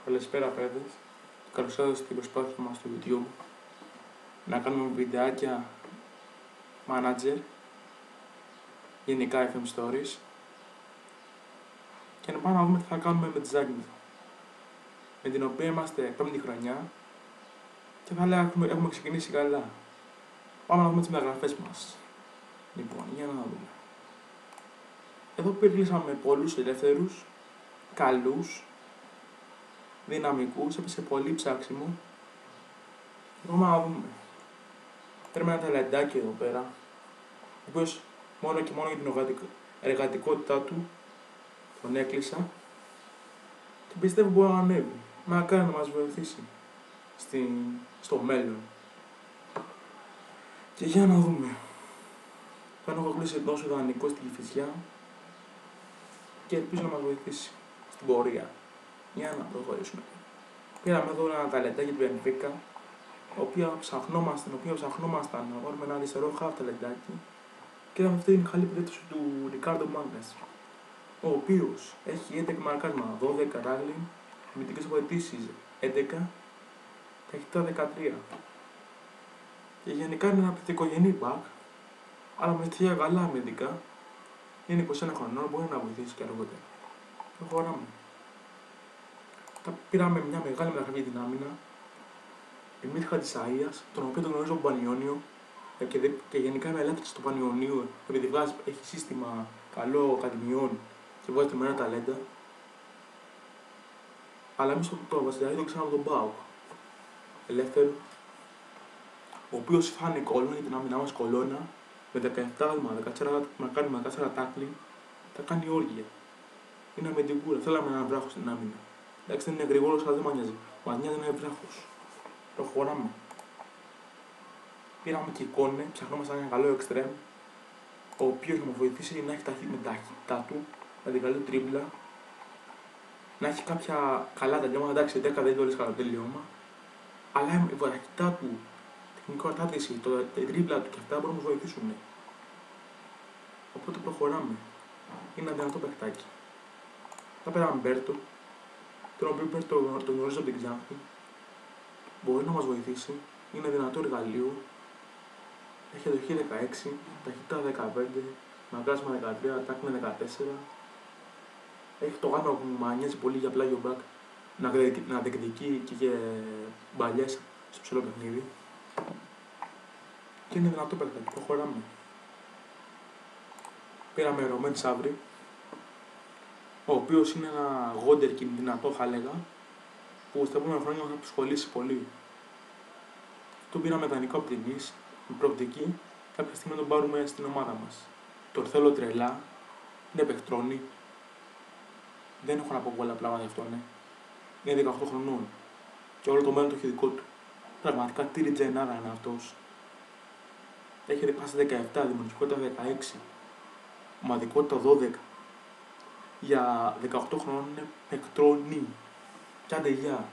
Καλησπέρα παιδες, καλώς ήρθατε στην προσπάθεια μας στο YouTube να κάνουμε βιντεάκια manager, γενικά FM stories και να πάμε να δούμε τι θα κάνουμε με τη Zagnit, με την οποία είμαστε πέμπτη χρονιά και θα λέω έχουμε ξεκινήσει καλά. Πάμε να δούμε τις μεταγραφές μας. Λοιπόν, για να δούμε. Εδώ πήραμε πολλούς ελεύθερους, καλούς, δυναμικούς, έπεσε πολύ ψάξιμο. Πάμε να δούμε. Παίρνουμε ένα ταλαντάκι εδώ πέρα, ο οποίος μόνο και μόνο για την εργατικότητά του τον έκλεισα και πιστεύω μπορεί να ανέβει. Μακάρι να μας βοηθήσει στο μέλλον. Και για να δούμε. Τον έχω κλείσει τόσο ιδανικό στην Κηφισιά και ελπίζω να μας βοηθήσει στην πορεία. Για να προχωρήσουμε. Πήραμε εδώ ένα ταλεντάκι του Benfica, ο οποίο ψαχνόμασταν να βάλουμε ένα αριστερό χαφ ταλεντάκι και είδαμε αυτή την καλή περίπτωση του Ρικάρντο Μάγκας, ο οποίος έχει 11 μαρκάρισμα, 12 ράγλινγκ, αμυντικές αποαιτήσεις 11, ταχύτητα 13. Και γενικά είναι ένα πληθυκογενή back, αλλά με στοιχεία καλά αμυντικά. Είναι 21 χρονών, μπορεί να βοηθήσει και αργότερα. Προχωράμε. Πήραμε μια μεγάλη μεταγραφή για την άμυνα, Δημήτρη Χατζησαΐας, τον οποίο τον γνωρίζω από Πανιόνιο και γενικά είμαι ελεύθερος στο Πανιονίου, επειδή έχει σύστημα καλό ακαδημιών και βγάζει τρομερά ταλέντα. Αλλά εμείς το Βασιλιάδη το ξέραμε τον ΠΑΟΚ. Ελεύθερο, ο οποίος θα είναι κόλλον για την άμυνά μας κολόνα, με 17 άλμα, 14 τάκλινγκ, θα κάνει όργια. Είναι αμυντικούρα, θέλαμε έναν βράχο στην άμυνα. Εντάξει, δεν είναι γρήγορος, αλλά δεν μας νοιάζει. Μας νοιάζει να είναι βράχος. Προχωράμε. Πήραμε και εικόνες, ψαχνόμασταν ένα καλό εξτρέμ, ο οποίος να μας βοηθήσει να έχει με ταχύτητά του, να την καλή τρίμπλα, να έχει κάποια καλά τελειώματα. Εντάξει, 10 δεν είναι όλες καλά τελειώμα, αλλά η ταχύτητά του, τεχνική κατάρτιση, η τρίμπλα του και αυτά μπορούν να μας βοηθήσουν. Οπότε προχωράμε. Είναι ένα δυνατό παιχτάκι. Θα πέραμε Μπέρτο, τον οποίο Μπέρτο τον γνωρίζω από την Ξάνθη. Μπορεί να μας βοηθήσει, είναι δυνατό εργαλείο, έχει εντοχή 16, ταχύτητα 15, μαγκάσμα 13, τάκνα 14. Έχει το γάλμα που μου νοιάζει πολύ για πλάγιο back, να διεκδικεί και για μπαλιές στο ψηλό παιχνίδι. Και είναι δυνατό παιχνίδι, προχωράμε. Πήραμε Ρωμέν Σαύρη, ο οποίος είναι ένα γόντερκιν δυνατό θα έλεγα, που στα επόμενα χρόνια θα απασχολήσει πολύ. Τον πήραμε δανεικό από την Nice, με προοπτική κάποια στιγμή να τον πάρουμε στην ομάδα μας. Τον θέλω τρελά, είναι παιχτρόνι, δεν έχω να πω πολλά πράγματα γι' αυτό, ναι. Είναι 18 χρονών και όλο το μέλλον το έχει δικό του. Πραγματικά τι ριτζενάρα είναι αυτός. Έχει πάσα 17, δημιουργικότητα 16, ομαδικότητα 12. Για 18 χρόνων είναι παιχτρόνι. Κι άντε γεια.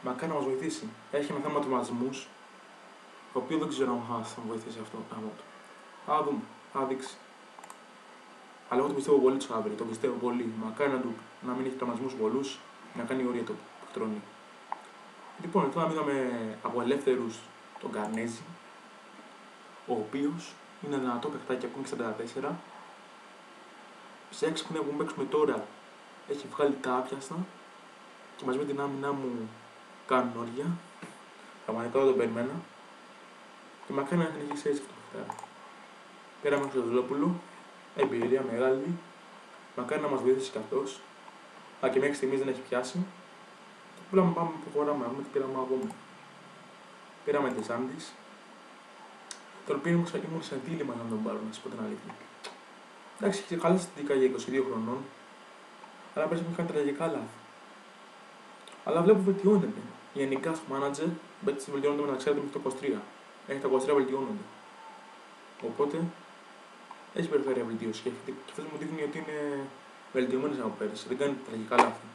Μακάρι να μας βοηθήσει. Έχει ένα θέμα τροματισμούς, το οποίο δεν ξέρω αν θα βοηθήσει αυτό το πράγμα του. Θα δούμε, θα δείξει. Αλλά εγώ το πιστεύω πολύ του Σαύρη, το πιστεύω πολύ. Μακάρι να μην έχει τραυματισμούς πολλούς, να κάνει όρια το παιχτρόνι. Λοιπόν, τώρα είδαμε από ελεύθερους τον Καρνέζη, ο οποίος είναι δυνατό παιχτάκι ακόμη 44. Σε 6 χρόνια που παίξουμε τώρα έχει βγάλει τα άπιαστα και μαζί με την άμυνά μου κάνουν όρια. Πραγματικά δεν το περιμένα. Και μακάρι να συνεχίσει έτσι αυτό το παιχτάρι. Πήραμε τον Χρυστοδουλόπουλο, εμπειρία μεγάλη. Μακάρι να μας βοηθήσει κι αυτός. Αλλά και μέχρι στιγμής δεν έχει πιάσει. Και πουλάμε, πάμε, προχωράμε, να δούμε τι πήραμε ακόμα. Πήραμε τη Σάντις. Τον οποίο ήμουν σε δίλημμα να τον πάρω, να σας πω την αλήθεια. Εντάξει, είχε καλά στατιστικά για 22 χρονών, αλλά πέρυσι μου κάνει τραγικά λάθη. Αλλά βλέπω βελτιώνεται. Γενικά στο manager, μπέτσε βελτιώνονται μεταξύ του μέχρι το 23. Έχει τα 23 βελτιώνονται. Οπότε έχει περιθώρια βελτίωση και αυτό μου δείχνει ότι είναι βελτιωμένος από πέρυσι. Δεν κάνει τραγικά λάθη.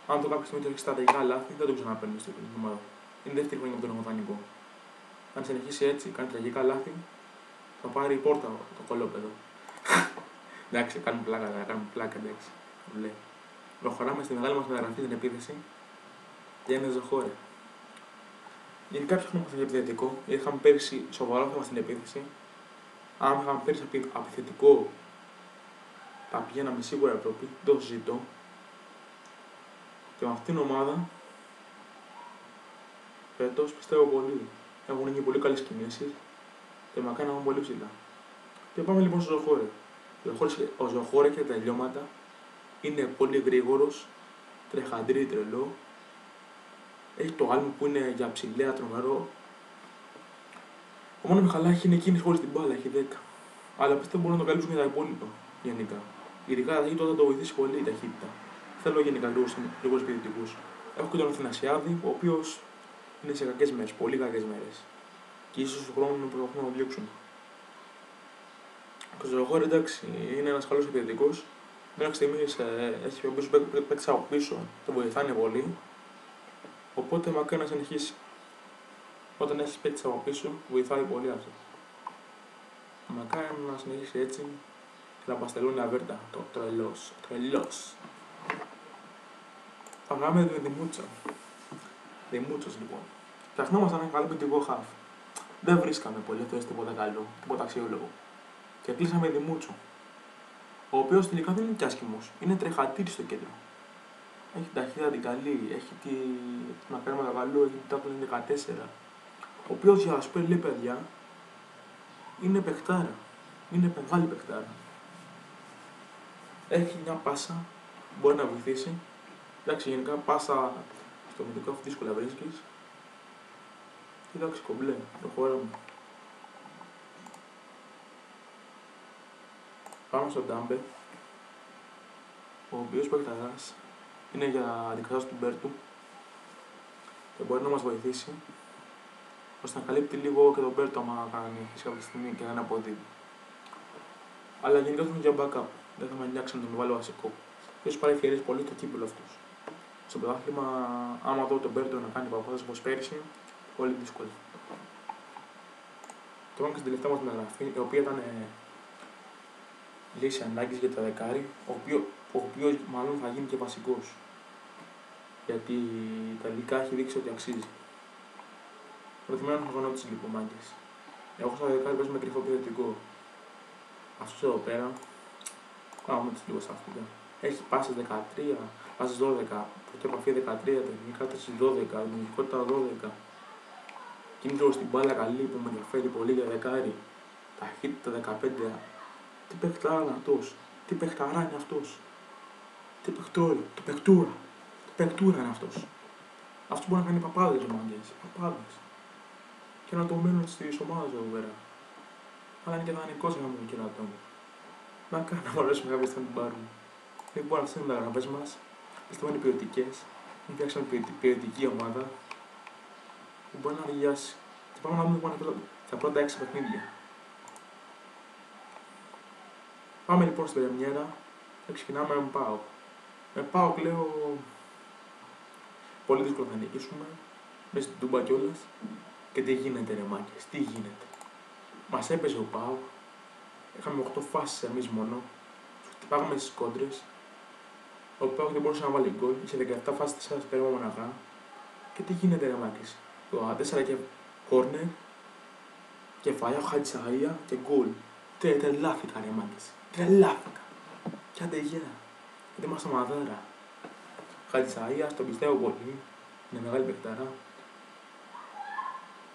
Αν το κάποια στιγμή το έχει στα τραγικά λάθη, δεν το ξαναπαίρνει στην ομάδα. Είναι δεύτερη χρονιά που τον έχω δανεικό. Αν συνεχίσει έτσι, κάνει τραγικά λάθη, θα πάρει η πόρτα το κολόπεδο. Εντάξει, κάνουμε πλάκα, εντάξει. Προχωράμε στη μεγάλη μας μεταγραφή στην επίθεση. Γιάννη Ζωχώρη. Γενικά ψάχνουμε επιθετικό, γιατί είχαμε πέρυσι σοβαρό θέμα στην επίθεση. Αν είχαμε πέρυσι επιθετικό, θα πηγαίναμε σίγουρα Ευρώπη, δεν το συζητώ. Και με αυτήν την ομάδα, φέτος πιστεύω πολύ. Έχουν γίνει πολύ καλές κινήσεις και με κάναμε πολύ ψηλά. Και πάμε λοιπόν στο Ζωχώρη. Ο Ζωχώρη και τα τελειώματα είναι πολύ γρήγορος, τρεχαντήρι τρελό. Έχει το άλμο που είναι για ψηλέα τρομερό. Ο μόνο Μιχαλάκη είναι εκείνη χωρίς την μπάλα, έχει 10. Αλλά πιστεύω μπορούν να το καλύψουν και τα υπόλοιπα γενικά. Ειδικά τα ταχύτητα θα το βοηθήσει πολύ η ταχύτητα. Θέλω γενικά λίγους επιθετικούς. Έχω και τον Αθηνασιάδη, ο οποίος είναι σε κακές μέρες, πολύ κακές μέρες. Και ίσως του χρόνου προσπαθούν να τον διώξουν. Ο Ζωχώρη εντάξει, είναι ένας καλός επιθετικός. Μέχρι στιγμής έχει παίξει από πίσω, τον βοηθάνε πολύ. Οπότε μακάρι να συνεχίσει. Όταν έχει παίξει από πίσω, βοηθάει πολύ αυτό. Μακάρι να συνεχίσει έτσι και να παστελούν αβέρτα. Το τρελός. Πάμε με Δημούτσα. Δημούτσος λοιπόν. Φτιαχνόμασταν ένα καλό ποιητικό χαφ. Δεν βρίσκαμε πολύ αυτές τίποτα καλό, τίποτα αξιόλογο. Και κλείσαμε Δημούτσο. Ο οποίος τελικά δεν είναι και άσχημος. Είναι τρεχατήρι στο κέντρο. Έχει ταχύτητα την καλή, έχει τη μακάρι καλό, έχει την τάπλη 14. Ο οποίος για σπέρ λέει παιδιά είναι παιχτάρα. Είναι μεγάλη παιχτάρα. Έχει μια πάσα, μπορεί να βοηθήσει. Εντάξει, γενικά πάσα στο μυντικό αυτό δύσκολα βρίσκεις. Εντάξει, κομπλέ, προχωράμε. Πάμε στον Ντάμπε, ο οποίος παιχταράς είναι για αντικατάσταση του Μπέρτου και μπορεί να μας βοηθήσει ώστε να καλύπτει λίγο και τον Μπέρτο άμα κάνει κάποια στιγμή και ένα αποδίδει. Αλλά γενικά θα είναι για backup, δεν θα με νοιάξει να τον βάλω βασικό. Ποιος πάρει ευκαιρίες πολύ το κύπελο αυτός. Στο πρωτάθλημα, άμα δω τον Μπέρτο να κάνει παπάδες όπως πέρυσι, πολύ δύσκολο. Και πάμε και στην τελευταία μας μεταγραφή, η οποία ήταν λύση ανάγκης για τα δεκάρι, ο οποίος μάλλον θα γίνει και βασικός. Γιατί τελικά έχει δείξει ότι αξίζει. Προτιμώ να χαγωνότηση λοιπόν μάγκες. Εγώ στα δεκάρι παίζω με κρυφό επιθετικό. Αυτός εδώ πέρα, πάμε τις λίγο στα αυτικά. Έχει πάσες 13, πάσες 12, πρώτη επαφή 13, τεχνική κάτρηση 12, δημιουργικότητα 12. Κίνητρο στην μπάλα καλή που με ενδιαφέρει πολύ για δεκάρι. Ταχύτητα 15. Τι παιχτάρα είναι αυτός, τι παιχταρά είναι αυτός. Τι παιχτούρα είναι αυτός. Αυτός μπορεί να κάνει παπάδες μάγκες, παπάδες. Και να το μένουν στις ομάδες εδώ πέρα. Αλλά είναι και δανεικός για να μην κερατώ μου. Να κάνω να μπορέσουμε κάποια στιγμή να την πάρουμε. Λοιπόν, αυτές είναι οι μεταγραφές μας. Πιστεύω είναι ποιοτικές. Φτιάξαμε ποιοτική ομάδα που μπορεί να αργιάσει. Και πάμε να δούμε τα πρώτα 6 παιχνίδια. Πάμε λοιπόν στην πρεμιέρα και ξεκινάμε με ΠΑΟΚ. Με ΠΑΟΚ λέω πολύ δύσκολο θα νικήσουμε. Μέσα στην Τούμπα κιόλας. Και τι γίνεται ρε μάκες, τι γίνεται. Μας έπαιζε ο ΠΑΟΚ. Είχαμε 8 φάσεις εμείς μόνο. Χτυπάγαμε στις κόντρες. Ο ΠΑΟΚ δεν μπορούσε να βάλει γκολ. Είχε 17 φάσεις 4 πέρα μοναχά. Και τι γίνεται ρε μάκες. Το 4 και κόρνερ. Κεφαλιά, Χατζησαγία και γκολ. Τρελάθηκα ρε μάκες. Τρελάθηκα. Κι άντε γεια. Γιατί είμαστε μαδάρα. Χατζησαγία, τον πιστεύω πολύ. Είναι μεγάλη παιχταρά.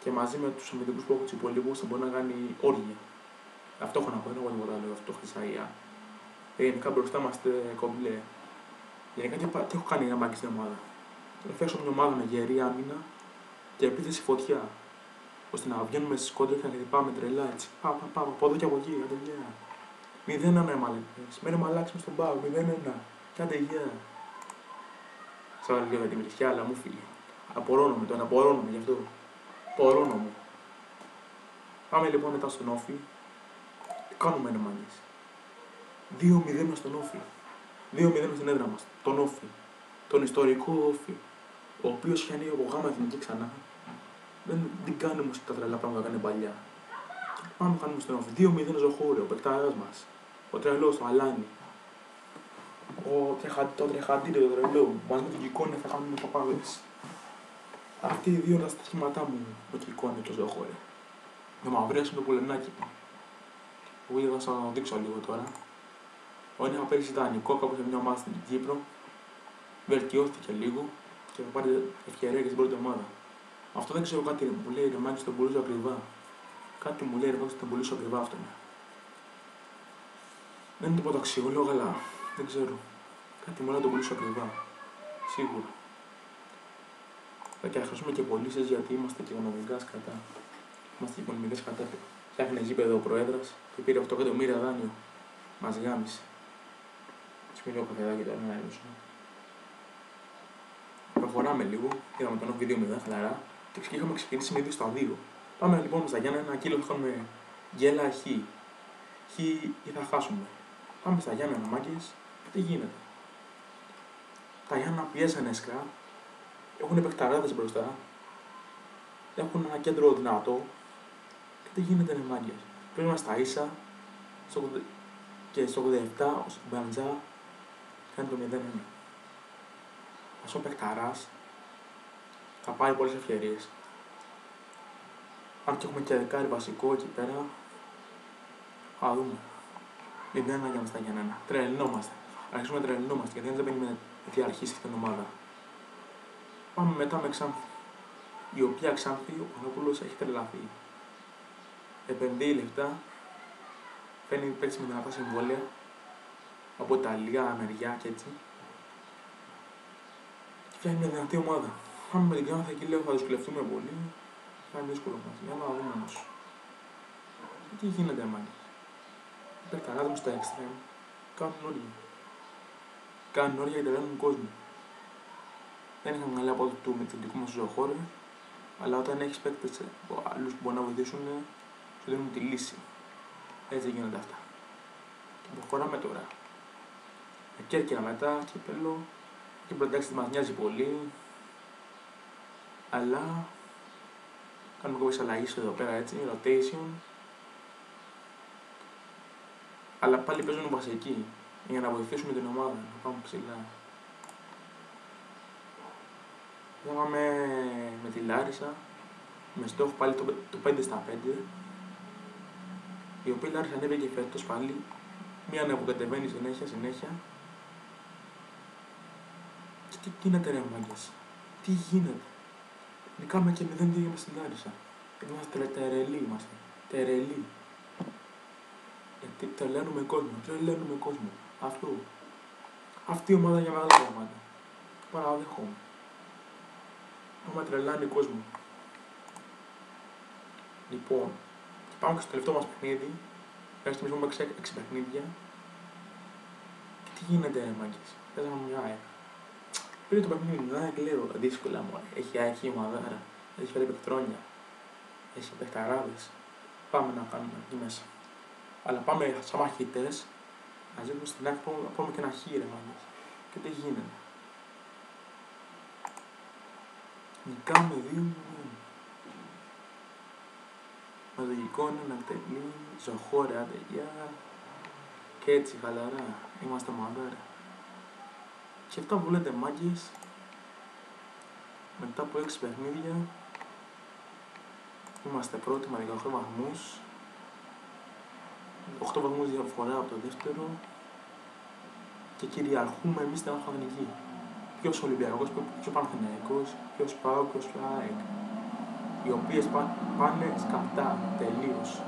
Και μαζί με τους αμυντικούς που έχω τους υπολείπους θα μπορεί να κάνει όργια. Αυτό έχω να πω, δεν έχω τίποτα άλλο αυτό Χατζησαγία. Γενικά μπροστά είμαστε κομπλέ. Γενικά τι έχω κάνει για μάκη στην ομάδα. Θα φτιάξω μια ομάδα με γερή άμυνα και επίθεση φωτιά. Ώστε να βγαίνουμε στις κόντρες και να χτυπάμε τρελά έτσι. Πάμε από εδώ και από εκεί, άντε γεια. 0-1 ρε μαλακές. Μέρε μαλάξουμε στον πάγο, 0-1. Κι άντε γεια. Σαν λίγο για τη βρισιά, αλλά μου φύγει. Απορώνομαι τον, απορώνομαι γι' αυτό. Απορώνομαι. Πάμε λοιπόν μετά στον Όφη. Τι κάνουμε ρε μάγκες. 2-0 στον Όφη. 2-0 στην έδρα μας. Τον Όφη. Τον ιστορικό Όφη. Ο οποίος είχε ανοίγει από γάμα εθνική ξανά. Δεν κάνουμε όμως τα τρελά πράγματα που έκανε παλιά. Πάμε κάνουμε στον Όφη. 2-0 Ζωχώρη, ο παικτάρας μας. Ο τρελός, το Αλάνι. Το τρεχαντήρι, το τρελό. Μαζί με τον Κικόνια θα κάνουμε παπάδες. Αυτοί οι δύο είναι τα στοιχήματά μου με το εικόνα και το ζωοχώρι. Το μαυρές είναι το πουλενάκι μου. Εγώ θα σας το δείξω λίγο τώρα. Όταν είχα πέρυσι ιδανικό κάπου σε μια ομάδα στην Κύπρο, βελτιώθηκε λίγο και θα πάρει ευκαιρία και στην πρώτη ομάδα. Αυτό δεν ξέρω κάτι μου λέει, ρε Μάκη, τον πουλήσω ακριβά. Κάτι μου λέει, ρε Μάκη, τον πουλήσω ακριβά αυτό. Δεν είναι τίποτα αξιόλογο, αλλά δεν ξέρω. Κάτι μου λέει να τον πουλήσω ακριβά. Σίγουρα. Θα και χρειαστούμε και πωλήσεις γιατί είμαστε και οικονομικά σκατά. Είμαστε και οικονομικά σκατά. Φτιάχνει γήπεδο ο Προέδρας και πήρε 8 εκατομμύρια δάνειο. Μας γάμισε. Και με λίγο καφεδάκι τώρα να ρίξω. Προχωράμε λίγο. Είδαμε τον όφη 2-0 χαλαρά και είχαμε ξεκινήσει με 2-2. Πάμε λοιπόν στα Γιάννα, ένα κύλο είχαμε γέλα χ. Χ ή θα χάσουμε. Πάμε στα Γιάννα, μάγκες. Τι γίνεται. Τα Γιάννα πιέσανε σκρά. Έχουν παιχταράδες μπροστά. Έχουν ένα κέντρο δυνατό. Και τι γίνεται, ρε μάγκες. Πρέπει να στα ίσα. Και στο 87 ο Μπαντζά κάνει το 0-1. Όσο παιχταράς θα πάρει πολλές ευκαιρίες. Αν και έχουμε και δεκάρι βασικό εκεί πέρα, θα δούμε. 0-1 για μας τα Γιάννενα. Τρελνόμαστε. Αρχίσουμε να τρελνόμαστε γιατί δεν μπαίνει με τι αρχίσει αυτή την ομάδα. Πάμε μετά με Ξάνθη. Η οποία Ξάνθη, ο Πανόπουλος έχει τρελαθεί. Επενδύει λεφτά, παίρνει παίξει με δυνατά συμβόλαια από Ιταλία, Αμεριά και έτσι. Και φτιάχνει μια δυνατή ομάδα. Πάμε με την Ξάνθη εκεί, λέω θα δυσκολευτούμε πολύ. Θα είναι δύσκολο μας. Για να δούμε όμως. Τι γίνεται, μάλλον. Οι παιχταράδες μου στα extreme κάνουν όρια. Κάνουν όρια γιατί τρελαίνουν κόσμο. Δεν είχαμε καλή απόδοση του με τον δικό μας ζωοχώρο, αλλά όταν έχεις παίκτες άλλους που μπορούν να βοηθήσουν, σου δίνουν τη λύση. Έτσι γίνονται αυτά. Και προχωράμε τώρα. Με Κέρκυρα μετά, κύπελλο. Και προτάξει μας νοιάζει πολύ. Αλλά κάνουμε κάποιες αλλαγές εδώ πέρα έτσι, rotation. Αλλά πάλι παίζουν βασικοί για να βοηθήσουμε την ομάδα, να πάμε ψηλά. Πήγαμε με τη Λάρισα, με στόχο πάλι το 5-5. Η οποία η Λάρισα ανέβηκε φέτος πάλι, μία ανεβοκατεβαίνει συνέχεια. Και τι γίνεται, ρε μάγκες, τι γίνεται. Νικάμε και 0-2 μες στην Λάρισα. Είμαστε τερελοί. Γιατί τρελαίνουμε κόσμο. Αυτή η ομάδα για μεγάλα πράγματα. Παραδέχομαι. Άμα τρελάνει κόσμο. Λοιπόν, πάμε και στο τελευταίο μας παιχνίδι. Μέχρι στιγμής έχουμε 6 παιχνίδια. Και τι γίνεται, ρε μάγκες. Παίζαμε μια ΑΕΚ. Πριν το παιχνίδι μου, ΑΕΚ λέω δύσκολα μου. Έχει ΑΕΚ η ομαδάρα. Έχει φέρει παιχτρόνια. Έχει παιχταράδες. Πάμε να κάνουμε εκεί μέσα. Αλλά πάμε σαν μαχητές. Να ζήσουμε στην ΑΕΚ, πάμε και ένα χείρε μάγκες. Και τι γίνεται. Νικάμε 2-0. Μαζογικό είναι να εκτελεί, ζωχώρε, άντε γεια. Και έτσι χαλαρά, είμαστε μαντάρα. Και αυτά που λέτε μάγκες, μετά από 6 παιχνίδια, είμαστε πρώτοι με 18 βαθμούς. 8 βαθμούς διαφορά από το δεύτερο. Και κυριαρχούμε εμείς στην Αθηνική. Ποιος Ολυμπιακός, ποιος Παναθηναϊκός, ποιος ΠΑΟΚ, ποιος ΑΕΚ. Οι οποίες πάνε σκατά τελείως.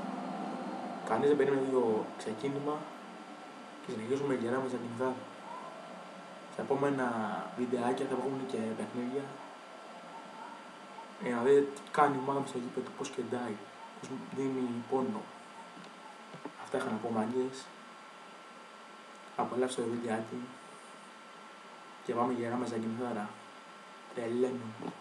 Κανείς δεν περίμενε το ξεκίνημα και συνεχίζουμε γερά με Ζακυνθά. Στα επόμενα βιντεάκια θα βγουν και παιχνίδια για να δείτε τι κάνει η ομάδα στο γήπεδο, πώς κεντάει, πώς δίνει πόνο. Αυτά είχα να πω μάγκες. Απολαύστε το βιντεάκι και πάμε γερά με Ζακυνθάρα. Τρελαίνουμε.